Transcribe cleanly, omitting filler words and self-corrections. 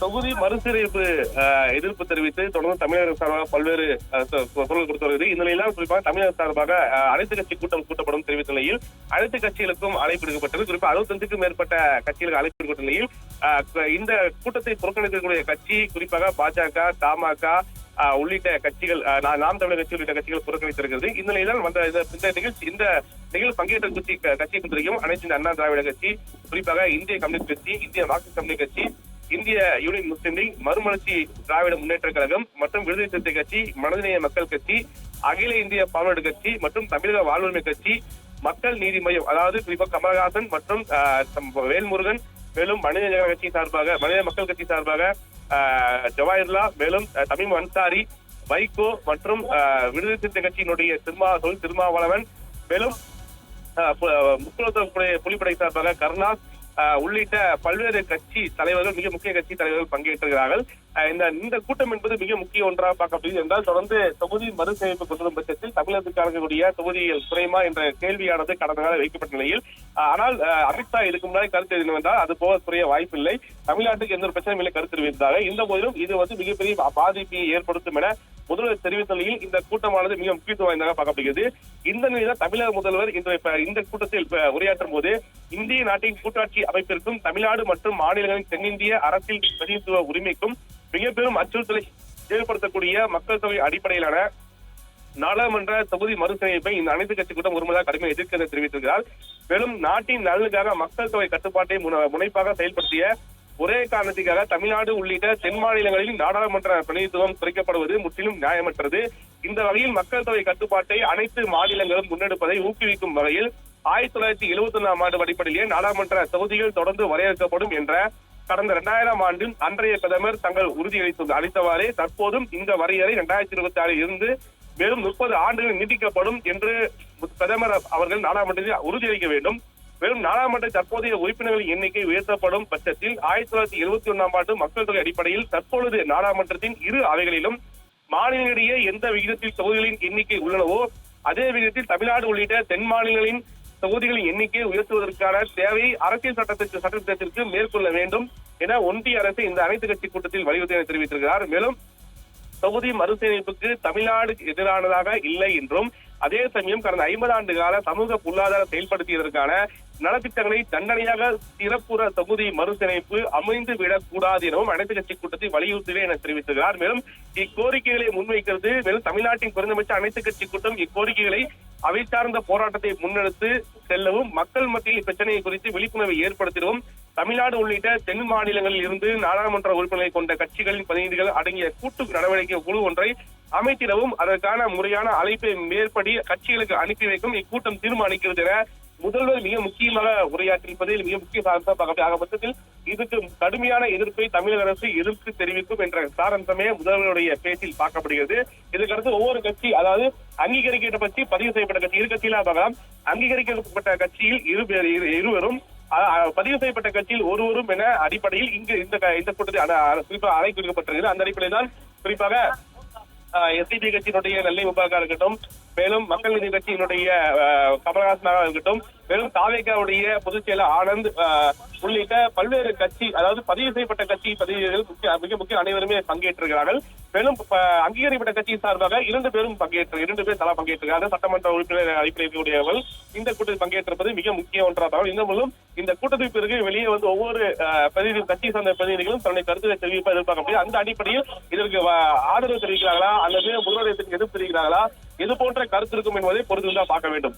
தொகுதி மறுசீரமைப்பு எதிர்ப்பு தெரிவித்து தொடர்ந்து தமிழக சார்பாக பல்வேறு குரல் கொடுத்து வருகிறது. இந்த நிலையில்தான் குறிப்பாக தமிழக சார்பாக அனைத்து கட்சி கூட்டம் கூட்டப்படும் தெரிவித்த நிலையில் அனைத்து கட்சிகளுக்கும் அழைப்பு விடுக்கப்பட்டது. குறிப்பாக 65க்கும் மேற்பட்ட கட்சிகளுக்கு அழைப்பு விடுக்கப்பட்ட நிலையில் இந்த கூட்டத்தை புறக்கணிக்கக்கூடிய கட்சி குறிப்பாக பாஜக, தமாக உள்ளிட்ட கட்சிகள், நாம் தமிழர் கட்சி உள்ளிட்ட கட்சிகள் புறக்கணித்திருக்கிறது. இந்த நிலையில்தான் இந்த நிகழ்வு பங்கேற்ற கட்சியை பொறுத்தவரைக்கும் அனைத்து இந்திய அண்ணா திராவிட கட்சி, குறிப்பாக இந்திய கம்யூனிஸ்ட் கட்சி, இந்திய மார்க்சிஸ்ட் கம்யூனிஸ்ட் கட்சி, இந்திய யூனியன் முஸ்லீம் லீக், மறுமலர்ச்சி திராவிட முன்னேற்ற கழகம் மற்றும் விடுதலை சிறுத்தை கட்சி, மனிதநேய மக்கள் கட்சி, அகில இந்திய பாமரடு கட்சி மற்றும் தமிழக வாழ்வுரிமை கட்சி, மக்கள் நீதி மையம், அதாவது குறிப்பாக கமலஹாசன் மற்றும் வேல்முருகன், மேலும் மனித கட்சி சார்பாக, மனித மக்கள் கட்சி சார்பாக ஜவாஹிர்லா, மேலும் தமிம் அன்சாரி, வைகோ மற்றும் விடுதலை சிறுத்தை கட்சியினுடைய திருமாவளவன், மேலும் முக்குளத்தூர் புலிப்படை சார்பாக கருணாஸ் உள்ளிட்ட பல்வேறு கட்சி தலைவர்கள், மிக முக்கிய கட்சி தலைவர்கள் பங்கேற்றிருக்கிறார்கள். இந்த கூட்டம் என்பது மிக முக்கிய ஒன்றாக பார்க்கப்படுகிறது என்றால், தொடர்ந்து தொகுதி மறுசீரமைப்பு கொண்டு வரும் பட்சத்தில் தமிழகத்துக்கு இருக்கக்கூடிய தொகுதிகள் குறையுமா என்ற கேள்வியானது கடந்த காலம் வைக்கப்பட்ட நிலையில், ஆனால் அமித்ஷா இதுக்கு முன்னாடி கருத்து என்னவென்றால் அது போக குறைய வாய்ப்பில்லை, தமிழ்நாட்டுக்கு எந்த ஒரு பிரச்சனையும் இல்லை கருத்து தெரிவித்தாங்க. இந்த போதிலும் இது மிகப்பெரிய பாதிப்பை ஏற்படுத்தும் என முதல்வர் தெரிவித்த நிலையில் இந்த கூட்டமானது மிக முக்கியத்துவம் வாய்ந்ததாக பார்க்கப்படுகிறது. இந்த நிலையில் தமிழக முதல்வர் இந்த கூட்டத்தில் உரையாற்றும் போது இந்திய நாட்டின் கூட்டாட்சி அமைப்பிற்கும் தமிழ்நாடு மற்றும் மாநிலங்களின் தென்னிந்திய அரசியல் பிரதிநிதித்துவ உரிமைக்கும் மிக பெரும் அச்சுறுத்தலை ஏற்படுத்தக்கூடிய மக்கள் தொகை அடிப்படையிலான நாடாளுமன்ற தொகுதி மறுசீரமைப்பை இந்த அனைத்து கட்சி கூட்டம் ஒருமுறை கடுமையாக எதிர்க்கிறது தெரிவித்திருக்கிறார். மேலும் நாட்டின் நலனுக்காக மக்கள் தொகை கட்டுப்பாட்டை முனைப்பாக செயல்படுத்திய ஒரே காரணத்துக்காக தமிழ்நாடு உள்ளிட்ட தென் மாநிலங்களில் நாடாளுமன்ற பிரதிநிதித்துவம் குறைக்கப்படுவது முற்றிலும் நியாயமற்றது. இந்த வகையில் மக்கள் தொகை கட்டுப்பாட்டை அனைத்து மாநிலங்களும் முன்னெடுப்பதை ஊக்குவிக்கும் வகையில் 1971ஆம் ஆண்டு அடிப்படையிலேயே நாடாளுமன்ற தொகுதிகள் தொடர்ந்து வரையறுக்கப்படும் என்ற கடந்த 2000ஆம் ஆண்டில் அன்றைய பிரதமர் தங்கள் அளித்தவாறே தற்போதும் இந்த வரையறை 2026 இருந்து மேலும் 30 ஆண்டுகள் நீட்டிக்கப்படும் என்று பிரதமர் அவர்கள் நாடாளுமன்றத்தில் உறுதியளிக்க வேண்டும். மேலும் நாடாளுமன்ற தற்போதைய உறுப்பினர்களின் எண்ணிக்கை உயர்த்தப்படும் பட்சத்தில் 1971ஆம் ஆண்டு மக்கள் தொகை அடிப்படையில் தற்பொழுது நாடாளுமன்றத்தின் இரு அவைகளிலும் மாநிலங்களிடையே எந்த விகிதத்தில் தொகுதிகளின் எண்ணிக்கை உள்ளனவோ அதே விகிதத்தில் தமிழ்நாடு உள்ளிட்ட தென் மாநிலங்களின் தொகுதிகளின் எண்ணிக்கையை உயர்த்துவதற்கான தேவையை அரசியல் சட்டத்திற்கு மேற்கொள்ள வேண்டும் என ஒன்றிய அரசு இந்த அனைத்து கட்சி கூட்டத்தில் வலியுறுத்தி தெரிவித்திருக்கிறார். மேலும் தொகுதி மறுசீரமைப்புக்கு தமிழ்நாடு எதிரானதாக இல்லை என்றும், அதே சமயம் கடந்த 50 ஆண்டு கால சமூக பொருளாதார செயல்படுத்தியதற்கான நலத்திட்டங்களை தண்டனையாக சிறப்புற தொகுதி மறுசீரமைப்பு அமைந்து விடக்கூடாது எனவும் அனைத்து கட்சி கூட்டத்தில் வலியுறுத்துவேன் என தெரிவித்திருக்கிறார். மேலும் இக்கோரிக்கைகளை முன்வைக்கிறது. மேலும் தமிழ்நாட்டின் குறைந்தபட்ச அனைத்து கட்சி கூட்டம் இக்கோரிக்கைகளை அவை சார்ந்த போராட்டத்தை முன்னெடுத்து செல்லவும், மக்கள் மத்தியில் இப்பிரச்சனையை குறித்து விழிப்புணர்வை ஏற்படுத்திடவும் தமிழ்நாடு உள்ளிட்ட தென் மாநிலங்களில் இருந்து நாடாளுமன்ற உறுப்பினர்களை கொண்ட கட்சிகளின் பிரதிநிதிகள் அடங்கிய கூட்டு நடவடிக்கை குழு ஒன்றை அமைத்திடவும் அதற்கான முறையான அழைப்பை மேற்படி கட்சிகளுக்கு அனுப்பி வைக்கும் இக்கூட்டம் தீர்மானிக்கிறது என முதல்வர் மிக முக்கியமாக உரையாற்றியிருப்பதில் மிக முக்கிய சார்ந்த பட்சத்தில் இதுக்கு கடுமையான எதிர்ப்பை தமிழக அரசு எதிர்த்து தெரிவிக்கும் என்ற சாரம்சமே முதல்வருடைய பேச்சில் பார்க்கப்படுகிறது. இதுக்கடுத்து ஒவ்வொரு கட்சி, அதாவது அங்கீகரிக்கப்பட்ட பதிவு செய்யப்பட்ட கட்சி, இரு கட்சியில பார்க்கலாம். அங்கீகரிக்கப்பட்ட கட்சியில் இருவரும், பதிவு செய்யப்பட்ட கட்சியில் ஒருவரும் என அடிப்படையில் இங்கு இந்த கூட்டத்தில் குறிப்பாக அழைப்பு விடுக்கப்பட்டிருக்கிறது. அந்த அடிப்படையில் தான் குறிப்பாக எஸ்டிபி கட்சியினுடைய நெல்லை முபாரக்கா இருக்கட்டும், மேலும் மக்கள் நீதி கட்சியினுடைய கமலஹாசனாக இருக்கட்டும், மேலும் தாவேகாவுடைய பொதுச் செயலர் ஆனந்த் உள்ளிட்ட பல்வேறு கட்சி, அதாவது பதிவு செய்யப்பட்ட கட்சி பதிவுகள் மிக முக்கிய அனைவருமே பங்கேற்றிருக்கிறார்கள். மேலும் அங்கீகரிக்கப்பட்ட கட்சி சார்பாக 2 பேர் தலா பங்கேற்றிருக்கிறார்கள். சட்டமன்ற உறுப்பினர் அழைப்பில் இருக்கக்கூடியவர்கள் இந்த கூட்டத்தில் பங்கேற்றிருப்பது மிக முக்கிய ஒன்றாக. இந்த மூலம் இந்த கூட்டத்திற்கு பிறகு வெளியே வந்து ஒவ்வொரு கட்சி சார்ந்த பிரதிநிதிகளும் தன்னுடைய கருத்துக்களை தெரிவிப்ப எதிர்பார்க்க அந்த அடிப்படையில் இதற்கு ஆதரவு தெரிவிக்கிறார்களா அல்லது முதல்வருக்கு எதிர்ப்பு தெரிவிக்கிறார்களா, இது போன்ற கருத்து இருக்கும் என்பதை பொறுத்து தான் பார்க்க வேண்டும்.